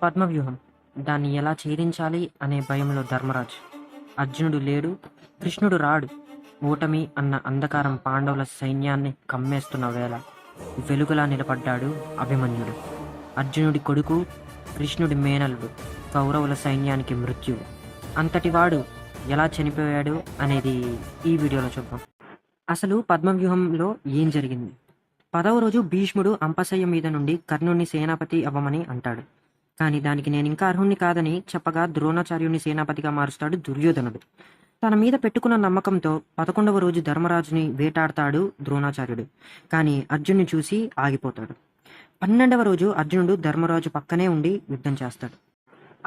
పద్మవ్యూహం. దాన్ని ఎలా ఛేదించాలి అనే భయంలో ధర్మరాజు. అర్జునుడు లేడు, కృష్ణుడు రాడు. ఓటమి అన్న అంధకారం పాండవుల సైన్యాన్ని కమ్మేస్తున్న వేళ వెలుగులా నిలబడ్డాడు అభిమన్యుడు. అర్జునుడి కొడుకు, కృష్ణుడి మేనల్లుడు, కౌరవుల సైన్యానికి మృత్యువు. అంతటివాడు ఎలా చనిపోయాడు అనేది ఈ వీడియోలో చూద్దాం. అసలు పద్మవ్యూహంలో ఏం జరిగింది? 10వ రోజు భీష్ముడు అంపశయ్య మీద నుండి కర్ణుణ్ణి సేనాపతి అవ్వమని అంటాడు. కానీ దానికి నేను ఇంకా అర్హుణ్ణి కాదని చెప్పగా ద్రోణాచార్యుని సేనాపతిగా మారుస్తాడు దుర్యోధనుడు. తన మీద పెట్టుకున్న నమ్మకంతో 11వ రోజు ధర్మరాజుని వేటాడతాడు ద్రోణాచార్యుడు. కానీ అర్జున్ని చూసి ఆగిపోతాడు. 12వ రోజు అర్జునుడు ధర్మరాజు పక్కనే ఉండి యుద్ధం చేస్తాడు.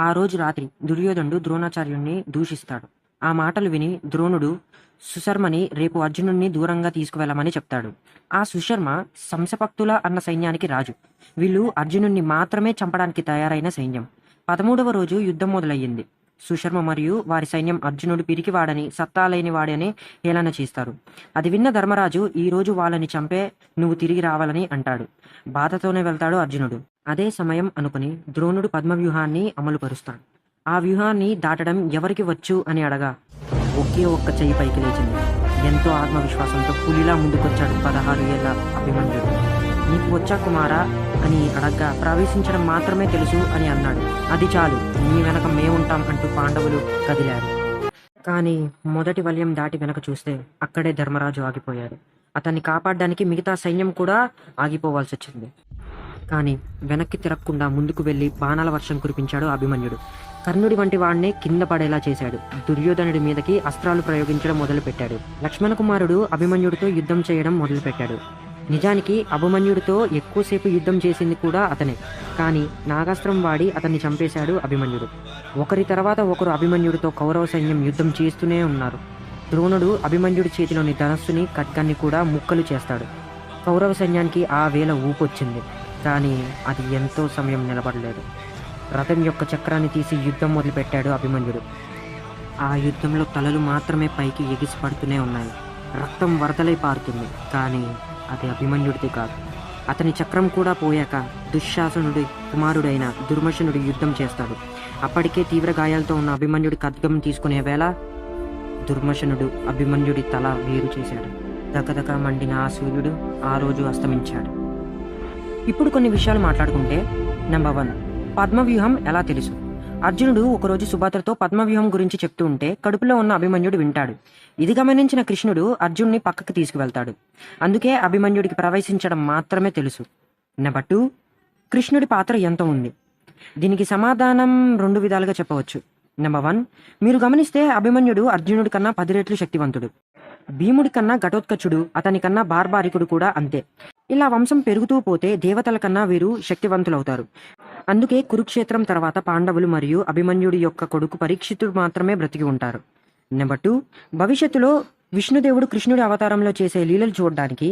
ఆ రోజు రాత్రి దుర్యోధనుడు ద్రోణాచార్యుణ్ణి దూషిస్తాడు. ఆ మాటలు విని ద్రోణుడు సుశర్మని రేపు అర్జునుడిని దూరంగా తీసుకువెళ్ళమని చెప్తాడు. ఆ సుశర్మ సంశపక్తుల అన్న సైన్యానికి రాజు. వీళ్ళు అర్జునుడిని మాత్రమే చంపడానికి తయారైన సైన్యం. 13వ రోజు యుద్ధం మొదలయ్యింది. సుశర్మ మరియు వారి సైన్యం అర్జునుడు పిరికివాడని, సత్తా లేని వాడని హేళన చేస్తారు. అది విన్న ధర్మరాజు ఈ రోజు వాళ్ళని చంపే నువ్వు తిరిగి రావాలని అంటాడు. బాధతోనే వెళ్తాడు అర్జునుడు. అదే సమయం అనుకుని ద్రోణుడు పద్మవ్యూహాన్ని అమలుపరుస్తాడు. ఆ వ్యూహాన్ని దాటడం ఎవరికి వచ్చు అని అడగా ఒకే ఒక్క చెయ్యి పైకి లేచింది. ఎంతో ఆత్మవిశ్వాసంతో పులిలా ముందుకొచ్చాడు 16 ఏళ్ల అభిమన్యుడు. నీకు వచ్చా కుమారా అని అడగ్గా ప్రవేశించడం మాత్రమే తెలుసు అని అన్నాడు. అది చాలు, నీ వెనక మేముంటాం అంటూ పాండవులు కదిలారు. కానీ మొదటి వలయం దాటి వెనక చూస్తే అక్కడే ధర్మరాజు ఆగిపోయాడు. అతన్ని కాపాడడానికి మిగతా సైన్యం కూడా ఆగిపోవాల్సి వచ్చింది. కానీ వెనక్కి తిరగకుండా ముందుకు వెళ్లి బాణాల వర్షం కురిపించాడు అభిమన్యుడు. కర్ణుడి వంటి వాడినే కింద పడేలా చేశాడు. దుర్యోధనుడి మీదకి అస్త్రాలు ప్రయోగించడం మొదలుపెట్టాడు. లక్ష్మణ కుమారుడు అభిమన్యుడితో యుద్ధం చేయడం మొదలుపెట్టాడు. నిజానికి అభిమన్యుడితో ఎక్కువసేపు యుద్ధం చేసింది కూడా అతనే. కానీ నాగాస్త్రం వాడి అతన్ని చంపేశాడు అభిమన్యుడు. ఒకరి తర్వాత ఒకరు అభిమన్యుడితో కౌరవ సైన్యం యుద్ధం చేస్తూనే ఉన్నారు. ద్రోణుడు అభిమన్యుడి చేతిలోని ధనస్సుని, ఖడ్గాన్ని కూడా ముక్కలు చేస్తాడు. కౌరవ సైన్యానికి ఆ వేళ ఊపొచ్చింది. కానీ అది ఎంతో సమయం నిలబడలేదు. రథం యొక్క చక్రాన్ని తీసి యుద్ధం మొదలుపెట్టాడు అభిమన్యుడు. ఆ యుద్ధంలో తలలు మాత్రమే పైకి ఎగిసి పడుతూనే ఉన్నాయి. రక్తం వరదలై పారుతుంది. కానీ అది అభిమన్యుడిది కాదు. అతని చక్రం కూడా పోయాక దుశ్శాసనుడి కుమారుడైన దుర్మశనుడు యుద్ధం చేస్తాడు. అప్పటికే తీవ్ర గాయాలతో ఉన్న అభిమన్యుడి ఖడ్గం తీసుకునే వేళ దుర్మశనుడు అభిమన్యుడి తల వేరు చేశాడు. దగదగ మండిన ఆ సూర్యుడు ఆ రోజు అస్తమించాడు. ఇప్పుడు కొన్ని విషయాలు మాట్లాడుకుంటే, నెంబర్ 1, పద్మవ్యూహం ఎలా తెలుసు? అర్జునుడు ఒకరోజు సుభద్రతో పద్మవ్యూహం గురించి చెప్తూ ఉంటే కడుపులో ఉన్న అభిమన్యుడు వింటాడు. ఇది గమనించిన కృష్ణుడు అర్జునుడిని పక్కకు తీసుకువెళ్తాడు. అందుకే అభిమన్యుడికి ప్రవేశించడం మాత్రమే తెలుసు. నెంబర్ 2, కృష్ణుడి పాత్ర ఎంత ఉంది? దీనికి సమాధానం 2 విధాలుగా చెప్పవచ్చు. నెంబర్ 1, మీరు గమనిస్తే అభిమన్యుడు అర్జునుడి కన్నా 10 రెట్లు శక్తివంతుడు. భీముడి కన్నా ఘటోత్కచుడు, అతని కన్నా బార్బారికుడు కూడా అంతే. ఇలా వంశం పెరుగుతూ పోతే దేవతల కన్నా వీరు శక్తివంతులవుతారు. అందుకే కురుక్షేత్రం తర్వాత పాండవులు మరియు అభిమన్యుడి యొక్క కొడుకు పరీక్షితుడు మాత్రమే బ్రతికి ఉంటారు. నెంబర్ 2, భవిష్యత్తులో విష్ణుదేవుడు కృష్ణుడి అవతారంలో చేసే లీలలు చూడడానికి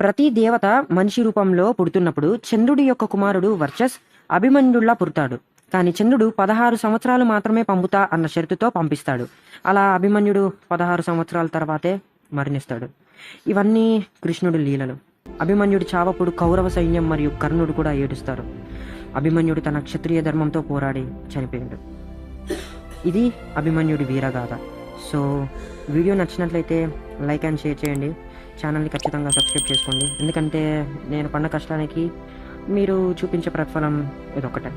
ప్రతి దేవత మనిషి రూపంలో పుడుతున్నప్పుడు చంద్రుడి యొక్క కుమారుడు వర్చస్ అభిమన్యుడిలా పుడతాడు. కానీ చంద్రుడు 16 సంవత్సరాలు మాత్రమే పంపుతా అన్న షరతుతో పంపిస్తాడు. అలా అభిమన్యుడు 16 సంవత్సరాల తర్వాతే మరణిస్తాడు. ఇవన్నీ కృష్ణుడి లీలలు. అభిమన్యుడి చావప్పుడు కౌరవ సైన్యం మరియు కర్ణుడు కూడా ఏడుస్తారు. అభిమన్యుడు తన క్షత్రియ ధర్మంతో పోరాడి చనిపోయాడు. ఇది అభిమన్యుడి వీరగాథ. సో వీడియో నచ్చినట్లయితే లైక్ అండ్ షేర్ చేయండి. ఛానల్ని ఖచ్చితంగా సబ్స్క్రైబ్ చేసుకోండి. ఎందుకంటే నేను పడిన కష్టానికి మీరు చూపించే ప్రతిఫలం ఇదొక్కటే.